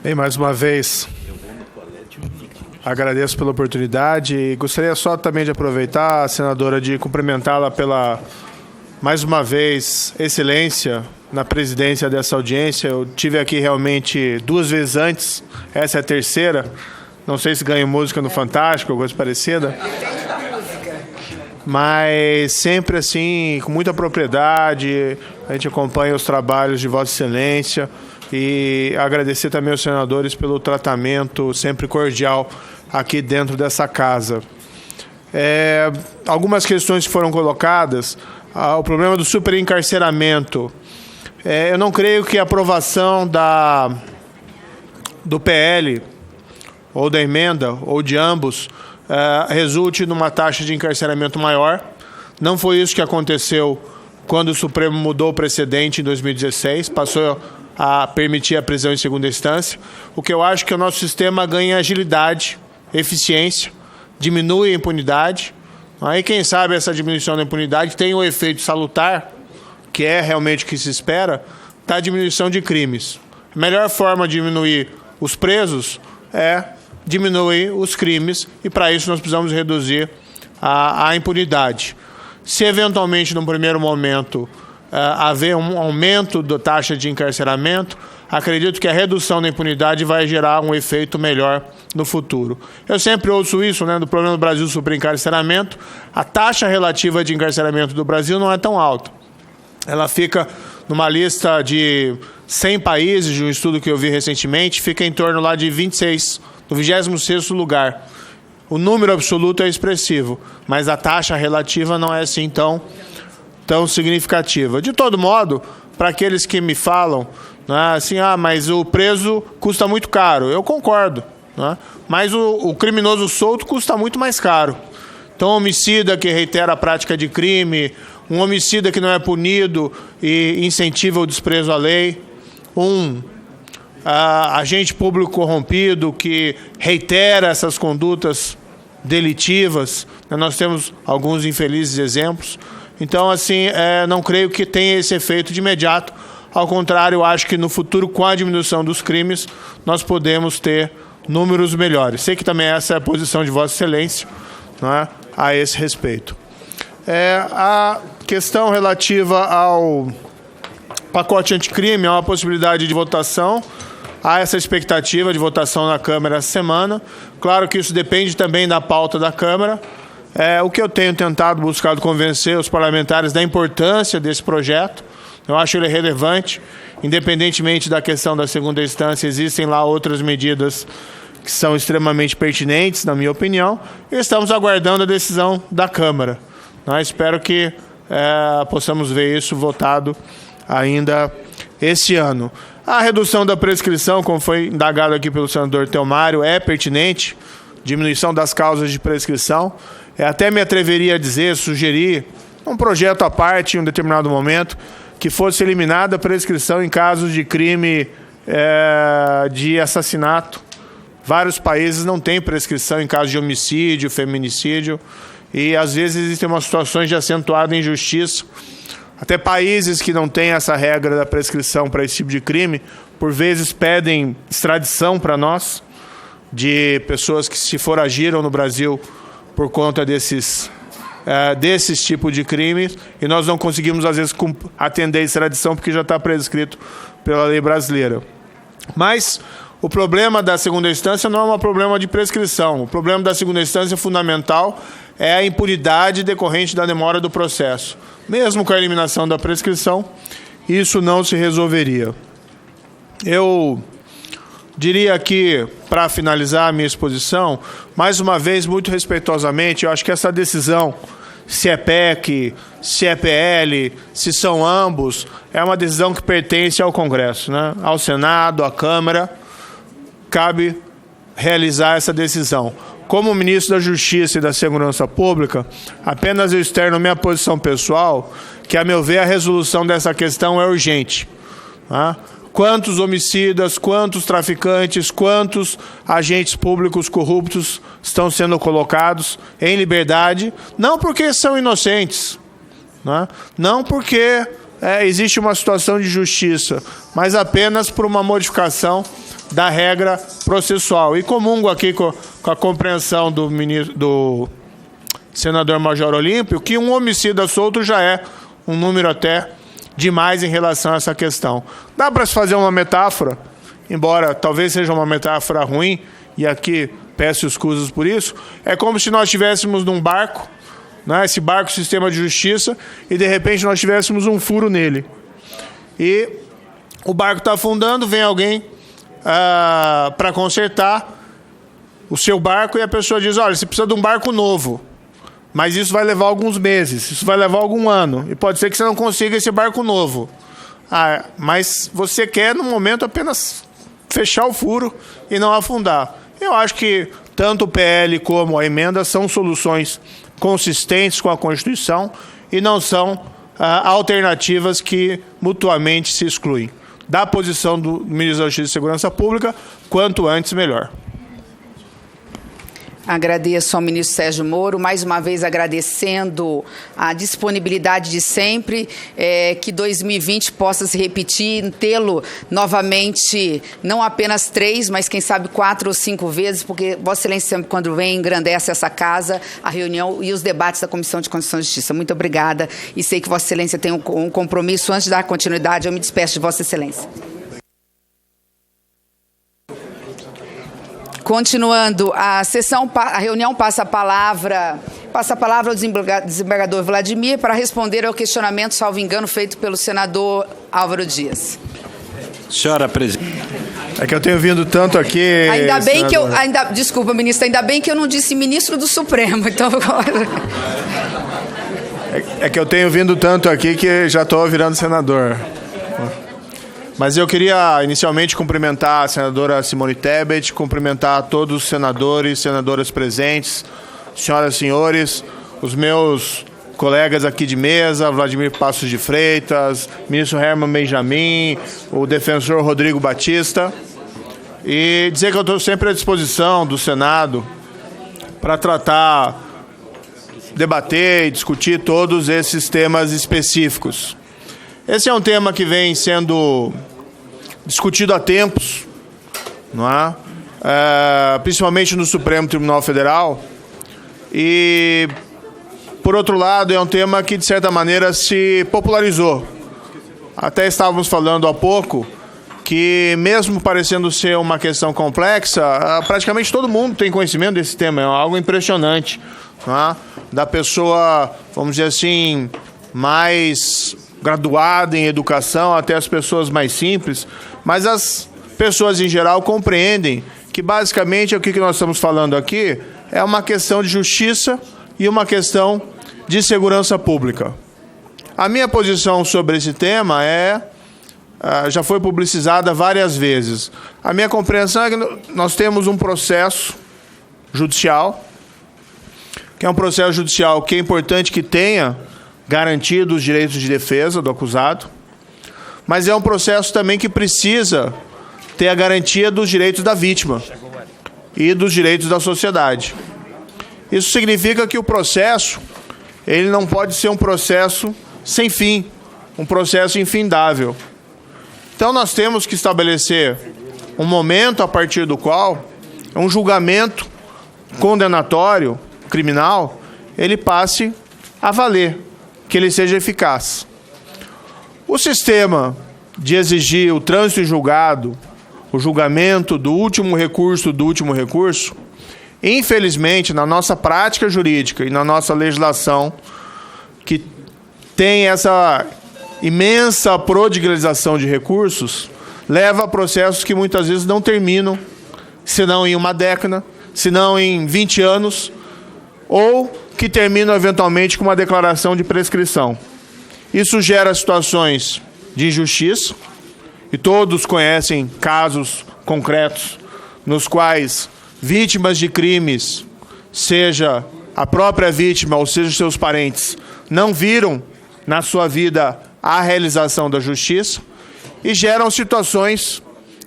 Bem, mais uma vez, agradeço pela oportunidade e gostaria só também de aproveitar, senadora, de cumprimentá-la pela, mais uma vez, excelência na presidência dessa audiência. Eu tive aqui realmente 2 vezes antes, essa é a terceira. Não sei se ganho música no Fantástico ou coisa parecida. Mas sempre assim, com muita propriedade, a gente acompanha os trabalhos de Vossa Excelência e agradecer também aos senadores pelo tratamento sempre cordial aqui dentro dessa casa. Algumas questões que foram colocadas, o problema do superencarceramento. Eu não creio que a aprovação do PL, ou da emenda, ou de ambos, resulte numa taxa de encarceramento maior. Não foi isso que aconteceu quando o Supremo mudou o precedente em 2016, passou a permitir a prisão em segunda instância. O que eu acho que o nosso sistema ganha agilidade, eficiência, diminui a impunidade. Aí, quem sabe, essa diminuição da impunidade tem o efeito salutar, que é realmente o que se espera, da diminuição de crimes. A melhor forma de diminuir os presos é diminuir os crimes, e para isso nós precisamos reduzir a impunidade. Se eventualmente, num primeiro momento, haver um aumento da taxa de encarceramento, acredito que a redução da impunidade vai gerar um efeito melhor no futuro. Eu sempre ouço isso, né, do problema do Brasil do superencarceramento. A taxa relativa de encarceramento do Brasil não é tão alta. Ela fica numa lista de 100 países, de um estudo que eu vi recentemente, fica em torno lá de 26, no 26º lugar. O número absoluto é expressivo, mas a taxa relativa não é assim tão significativa. De todo modo, para aqueles que me falam, né, assim, mas o preso custa muito caro. Eu concordo, né, mas o criminoso solto custa muito mais caro. Então, um homicida que reitera a prática de crime, um homicida que não é punido e incentiva o desprezo à lei, um agente público corrompido que reitera essas condutas delitivas, né, nós temos alguns infelizes exemplos. Então, assim, não creio que tenha esse efeito de imediato. Ao contrário, eu acho que no futuro, com a diminuição dos crimes, nós podemos ter números melhores. Sei que também essa é a posição de Vossa Excelência, né, a esse respeito. A questão relativa ao pacote anticrime, há uma possibilidade de votação. Há essa expectativa de votação na Câmara essa semana. Claro que isso depende também da pauta da Câmara. O que eu tenho buscado convencer os parlamentares da importância desse projeto. Eu acho ele relevante, independentemente da questão da segunda instância, existem lá outras medidas que são extremamente pertinentes, na minha opinião, e estamos aguardando a decisão da Câmara. Espero que possamos ver isso votado ainda esse ano. A redução da prescrição, como foi indagado aqui pelo senador Telmário, é pertinente, diminuição das causas de prescrição. Até me atreveria a dizer, sugerir um projeto à parte em um determinado momento que fosse eliminada a prescrição em casos de crime de assassinato. Vários países não têm prescrição em casos de homicídio, feminicídio, e às vezes existem umas situações de acentuada injustiça. Até países que não têm essa regra da prescrição para esse tipo de crime, por vezes pedem extradição para nós, de pessoas que se foragiram no Brasil por conta desses tipos de crimes, e nós não conseguimos, às vezes, atender a extradição porque já está prescrito pela lei brasileira. Mas o problema da segunda instância não é um problema de prescrição. O problema da segunda instância fundamental é a impunidade decorrente da demora do processo. Mesmo com a eliminação da prescrição, isso não se resolveria. Eu diria que, para finalizar a minha exposição, mais uma vez, muito respeitosamente, eu acho que essa decisão, se é PEC, se é PL, se são ambos, é uma decisão que pertence ao Congresso, né? Ao Senado, à Câmara. Cabe realizar essa decisão. Como ministro da Justiça e da Segurança Pública, apenas eu externo minha posição pessoal, que, a meu ver, a resolução dessa questão é urgente. Tá? Quantos homicidas, quantos traficantes, quantos agentes públicos corruptos estão sendo colocados em liberdade, não porque são inocentes, né? Não porque existe uma situação de justiça, mas apenas por uma modificação da regra processual. E comungo aqui com a compreensão do senador Major Olímpio, que um homicida solto já é um número até demais em relação a essa questão. Dá para se fazer uma metáfora, embora talvez seja uma metáfora ruim, e aqui peço escusas por isso, é como se nós estivéssemos num barco, né, esse barco sistema de justiça, e de repente nós tivéssemos um furo nele. E o barco está afundando, vem alguém para consertar o seu barco e a pessoa diz, olha, você precisa de um barco novo, mas isso vai levar alguns meses, isso vai levar algum ano, e pode ser que você não consiga esse barco novo. Mas você quer, no momento, apenas fechar o furo e não afundar. Eu acho que tanto o PL como a emenda são soluções consistentes com a Constituição e não são alternativas que mutuamente se excluem. Da posição do ministro da Justiça e Segurança Pública, quanto antes, melhor. Agradeço ao ministro Sérgio Moro, mais uma vez agradecendo a disponibilidade de sempre, que 2020 possa se repetir, tê-lo novamente, não apenas 3, mas quem sabe 4 ou 5 vezes, porque Vossa Excelência sempre, quando vem, engrandece essa casa, a reunião e os debates da Comissão de Constituição e Justiça. Muito obrigada e sei que Vossa Excelência tem um compromisso. Antes de dar continuidade, eu me despeço de Vossa Excelência. Continuando a sessão, a reunião passa a palavra ao desembargador Vladimir para responder ao questionamento, salvo engano, feito pelo senador Álvaro Dias. Senhora presidente. É que eu tenho vindo tanto aqui... Ainda bem senador. Desculpa, ministro, ainda bem que eu não disse ministro do Supremo, então... É que eu tenho vindo tanto aqui que já estou virando senador. Mas eu queria, inicialmente, cumprimentar a senadora Simone Tebet, cumprimentar todos os senadores e senadoras presentes, senhoras e senhores, os meus colegas aqui de mesa, Vladimir Passos de Freitas, ministro Herman Benjamin, o defensor Rodrigo Batista, e dizer que eu estou sempre à disposição do Senado para tratar, debater e discutir todos esses temas específicos. Esse é um tema que vem sendo discutido há tempos, não é? Principalmente no Supremo Tribunal Federal. E, por outro lado, é um tema que, de certa maneira, se popularizou. Até estávamos falando há pouco que, mesmo parecendo ser uma questão complexa, praticamente todo mundo tem conhecimento desse tema. É algo impressionante, não é? Da pessoa, vamos dizer assim, mais graduada em educação até as pessoas mais simples, mas as pessoas em geral compreendem que basicamente o que nós estamos falando aqui é uma questão de justiça e uma questão de segurança pública. A minha posição sobre esse tema já foi publicizada várias vezes. A minha compreensão é que nós temos um processo judicial, que é um processo judicial que é importante que tenha garantido os direitos de defesa do acusado, mas é um processo também que precisa ter a garantia dos direitos da vítima e dos direitos da sociedade. Isso significa que o processo, ele não pode ser um processo sem fim, um processo infindável. Então nós temos que estabelecer um momento a partir do qual um julgamento condenatório, criminal, ele passe a valer, que ele seja eficaz. O sistema de exigir o trânsito em julgado, o julgamento do último recurso, infelizmente, na nossa prática jurídica e na nossa legislação, que tem essa imensa prodigalização de recursos, leva a processos que muitas vezes não terminam, senão em uma década, senão em 20 anos, ou que terminam eventualmente com uma declaração de prescrição. Isso gera situações de injustiça, e todos conhecem casos concretos nos quais vítimas de crimes, seja a própria vítima ou seja os seus parentes, não viram na sua vida a realização da justiça e geram situações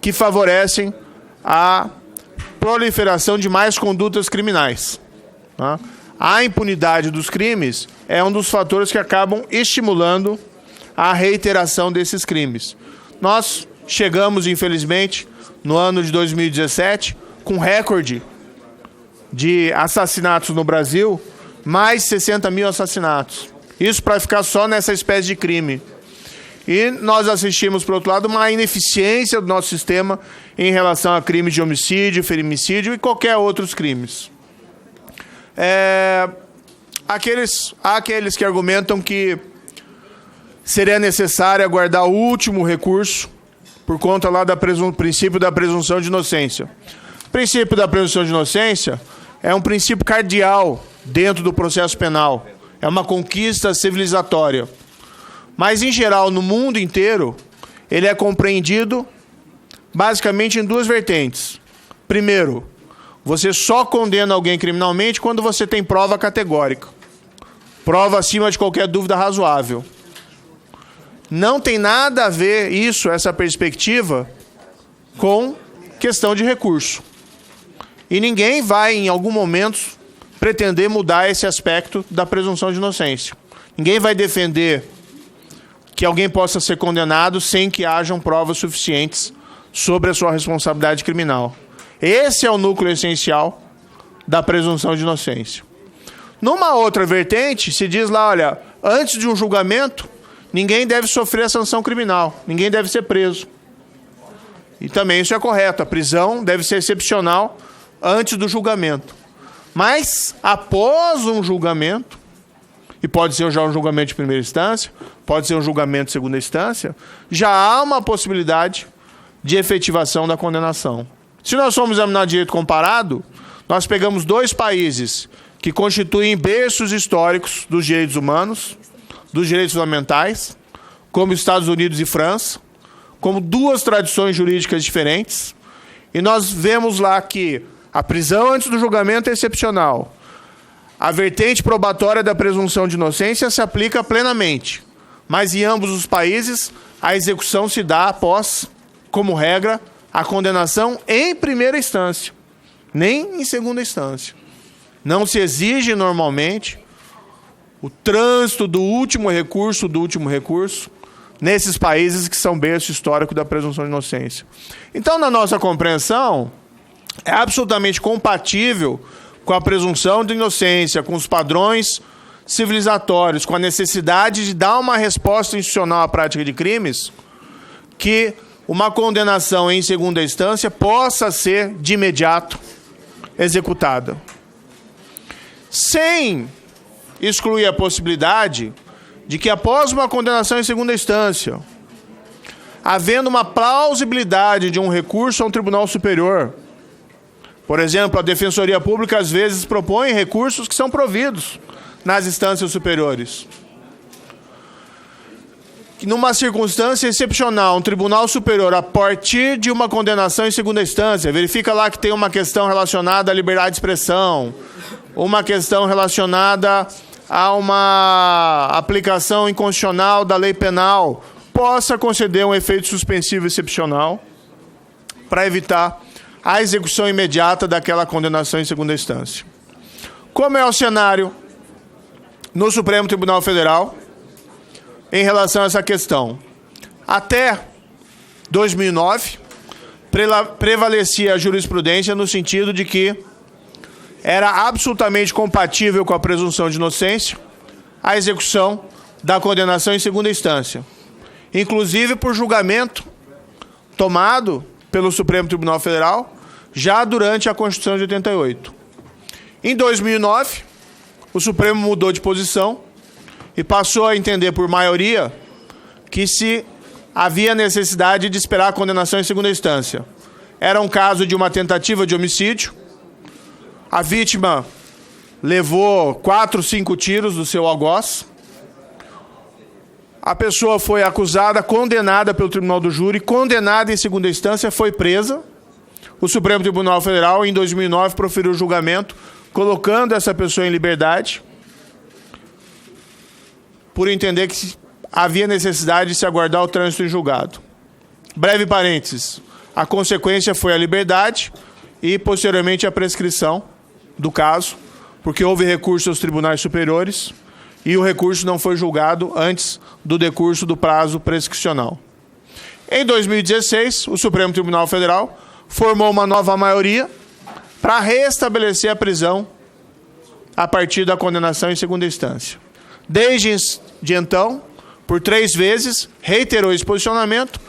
que favorecem a proliferação de mais condutas criminais. A impunidade dos crimes é um dos fatores que acabam estimulando a reiteração desses crimes. Nós chegamos, infelizmente, no ano de 2017, com recorde de assassinatos no Brasil, mais 60 mil assassinatos. Isso para ficar só nessa espécie de crime. E nós assistimos, por outro lado, uma ineficiência do nosso sistema em relação a crimes de homicídio, feminicídio e qualquer outros crimes. Há aqueles que argumentam que seria necessário aguardar o último recurso por conta lá do princípio da presunção de inocência. O princípio da presunção de inocência é um princípio cardeal dentro do processo penal. É uma conquista civilizatória. Mas, em geral, no mundo inteiro, ele é compreendido basicamente em duas vertentes. Primeiro, você só condena alguém criminalmente quando você tem prova categórica. Prova acima de qualquer dúvida razoável. Não tem nada a ver isso, essa perspectiva, com questão de recurso. E ninguém vai, em algum momento, pretender mudar esse aspecto da presunção de inocência. Ninguém vai defender que alguém possa ser condenado sem que hajam provas suficientes sobre a sua responsabilidade criminal. Esse é o núcleo essencial da presunção de inocência. Numa outra vertente, se diz lá, olha, antes de um julgamento, ninguém deve sofrer a sanção criminal, ninguém deve ser preso. E também isso é correto, a prisão deve ser excepcional antes do julgamento. Mas, após um julgamento, e pode ser já um julgamento de primeira instância, pode ser um julgamento de segunda instância, já há uma possibilidade de efetivação da condenação. Se nós formos examinar direito comparado, nós pegamos dois países que constituem berços históricos dos direitos humanos, dos direitos fundamentais, como Estados Unidos e França, como duas tradições jurídicas diferentes, e nós vemos lá que a prisão antes do julgamento é excepcional. A vertente probatória da presunção de inocência se aplica plenamente, mas em ambos os países a execução se dá após, como regra, a condenação em primeira instância, nem em segunda instância. Não se exige normalmente o trânsito do último recurso nesses países que são berço histórico da presunção de inocência. Então, na nossa compreensão, é absolutamente compatível com a presunção de inocência, com os padrões civilizatórios, com a necessidade de dar uma resposta institucional à prática de crimes, que uma condenação em segunda instância possa ser, de imediato, executada. Sem excluir a possibilidade de que, após uma condenação em segunda instância, havendo uma plausibilidade de um recurso a um tribunal superior, por exemplo, a Defensoria Pública às vezes propõe recursos que são providos nas instâncias superiores. Que numa circunstância excepcional, um tribunal superior, a partir de uma condenação em segunda instância, verifica lá que tem uma questão relacionada à liberdade de expressão, uma questão relacionada a uma aplicação inconstitucional da lei penal, possa conceder um efeito suspensivo excepcional para evitar a execução imediata daquela condenação em segunda instância. Como é o cenário no Supremo Tribunal Federal em relação a essa questão? Até 2009, prevalecia a jurisprudência no sentido de que era absolutamente compatível com a presunção de inocência a execução da condenação em segunda instância, inclusive por julgamento tomado pelo Supremo Tribunal Federal já durante a Constituição de 88. Em 2009, o Supremo mudou de posição e passou a entender por maioria que se havia necessidade de esperar a condenação em segunda instância. Era um caso de uma tentativa de homicídio. A vítima levou 4, 5 tiros do seu algoz. A pessoa foi acusada, condenada pelo Tribunal do Júri, condenada em segunda instância, foi presa. O Supremo Tribunal Federal, em 2009, proferiu o julgamento, colocando essa pessoa em liberdade, por entender que havia necessidade de se aguardar o trânsito em julgado. Breve parênteses. A consequência foi a liberdade e, posteriormente, a prescrição do caso, porque houve recurso aos tribunais superiores e o recurso não foi julgado antes do decurso do prazo prescricional. Em 2016, o Supremo Tribunal Federal formou uma nova maioria para restabelecer a prisão a partir da condenação em segunda instância. Desde então, por 3 vezes, reiterou esse posicionamento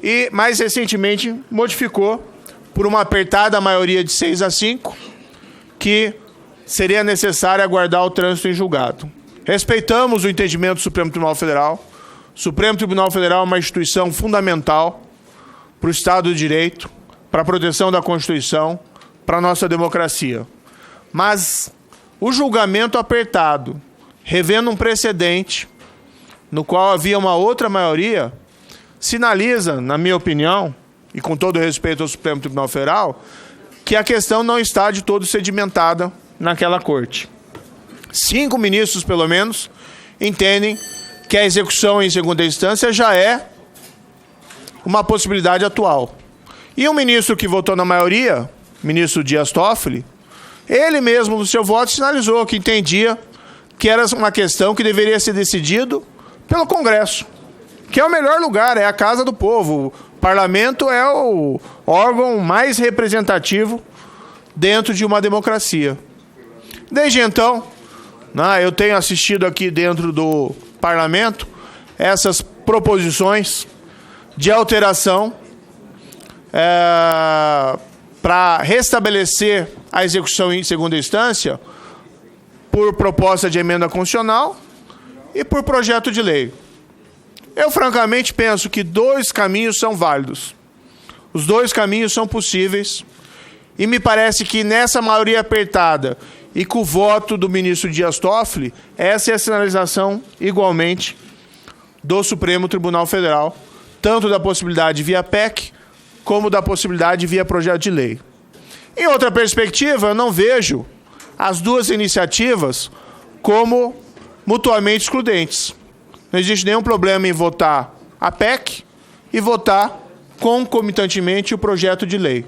e, mais recentemente, modificou por uma apertada maioria de 6-5, que seria necessário aguardar o trânsito em julgado. Respeitamos o entendimento do Supremo Tribunal Federal. O Supremo Tribunal Federal é uma instituição fundamental para o Estado de Direito, para a proteção da Constituição, para a nossa democracia. Mas o julgamento apertado, revendo um precedente no qual havia uma outra maioria, sinaliza, na minha opinião, e com todo respeito ao Supremo Tribunal Federal, que a questão não está de todo sedimentada naquela corte. 5 ministros, pelo menos, entendem que a execução em segunda instância já é uma possibilidade atual. E o ministro que votou na maioria, ministro Dias Toffoli, ele mesmo, no seu voto, sinalizou que entendia que era uma questão que deveria ser decidido pelo Congresso, que é o melhor lugar, é a casa do povo. O parlamento é o órgão mais representativo dentro de uma democracia. Desde então, eu tenho assistido aqui dentro do parlamento essas proposições de alteração para restabelecer a execução em segunda instância por proposta de emenda constitucional e por projeto de lei. Eu, francamente, penso que 2 caminhos são válidos. Os 2 caminhos são possíveis e me parece que nessa maioria apertada e com o voto do ministro Dias Toffoli, essa é a sinalização, igualmente, do Supremo Tribunal Federal, tanto da possibilidade via PEC, como da possibilidade via projeto de lei. Em outra perspectiva, eu não vejo as 2 iniciativas como mutuamente excludentes. Não existe nenhum problema em votar a PEC e votar concomitantemente o projeto de lei.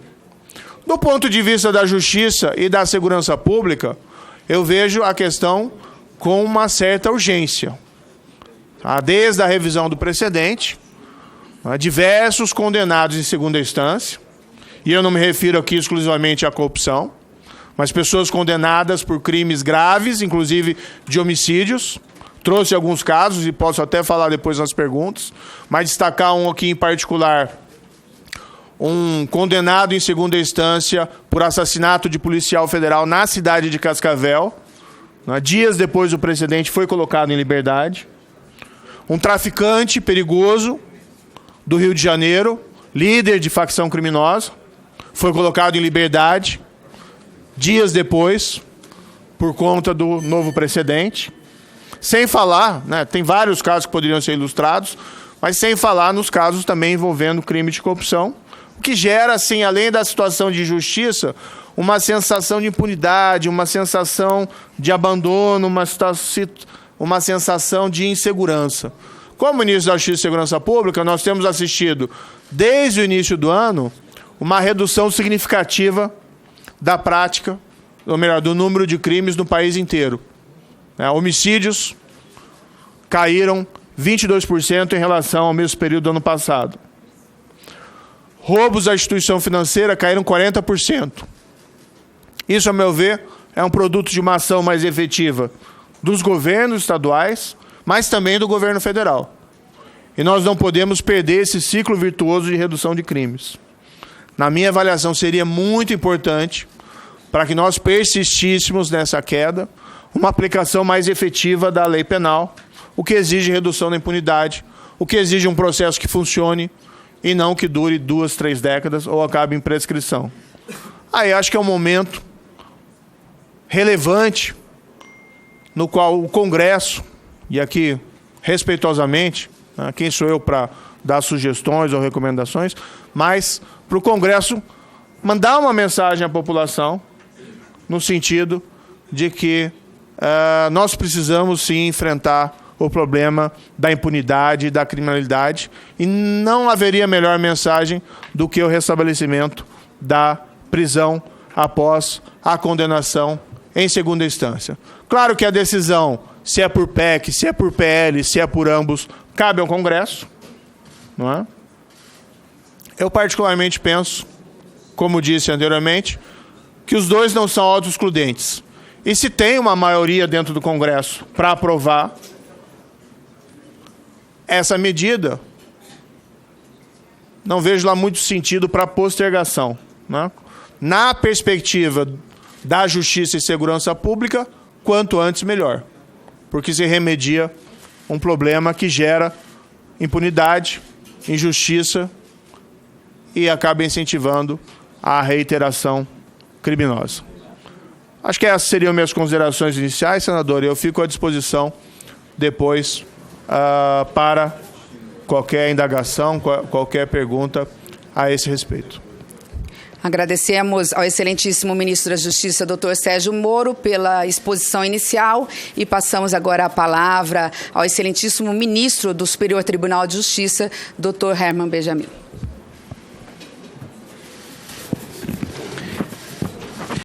Do ponto de vista da justiça e da segurança pública, eu vejo a questão com uma certa urgência. Desde a revisão do precedente, diversos condenados em segunda instância, e eu não me refiro aqui exclusivamente à corrupção, mas pessoas condenadas por crimes graves, inclusive de homicídios. Trouxe alguns casos e posso até falar depois nas perguntas, mas destacar um aqui em particular. Um condenado em segunda instância por assassinato de policial federal na cidade de Cascavel. Dias depois o precedente foi colocado em liberdade. Um traficante perigoso do Rio de Janeiro, líder de facção criminosa, foi colocado em liberdade dias depois, por conta do novo precedente. Sem falar, tem vários casos que poderiam ser ilustrados, mas sem falar nos casos também envolvendo crime de corrupção, o que gera, assim, além da situação de injustiça, uma sensação de impunidade, uma sensação de abandono, uma sensação de insegurança. Como ministro da Justiça e Segurança Pública, nós temos assistido, desde o início do ano, uma redução significativa da prática, ou melhor, do número de crimes no país inteiro. Homicídios caíram 22% em relação ao mesmo período do ano passado. Roubos à instituição financeira caíram 40%. Isso, a meu ver, é um produto de uma ação mais efetiva dos governos estaduais, mas também do governo federal. E nós não podemos perder esse ciclo virtuoso de redução de crimes. Na minha avaliação, seria muito importante, para que nós persistíssemos nessa queda, uma aplicação mais efetiva da lei penal, o que exige redução da impunidade, o que exige um processo que funcione e não que dure 2, 3 décadas ou acabe em prescrição. Aí acho que é um momento relevante no qual o Congresso, e aqui respeitosamente, quem sou eu para dar sugestões ou recomendações, mas para o Congresso mandar uma mensagem à população no sentido de que nós precisamos sim enfrentar o problema da impunidade e da criminalidade, e não haveria melhor mensagem do que o restabelecimento da prisão após a condenação em segunda instância. Claro que a decisão, se é por PEC, se é por PL, se é por ambos, cabe ao Congresso, não é? Eu particularmente penso como disse anteriormente, que os dois não são autoexcludentes. E se tem uma maioria dentro do Congresso para aprovar essa medida, não vejo lá muito sentido para postergação, né? Na perspectiva da justiça e segurança pública, quanto antes melhor, porque se remedia um problema que gera impunidade, injustiça e acaba incentivando a reiteração criminosa. Acho que essas seriam minhas considerações iniciais, senador, e eu fico à disposição depois para qualquer indagação, qualquer pergunta a esse respeito. Agradecemos ao excelentíssimo ministro da Justiça, doutor Sérgio Moro, pela exposição inicial e passamos agora a palavra ao excelentíssimo ministro do Superior Tribunal de Justiça, doutor Herman Benjamin.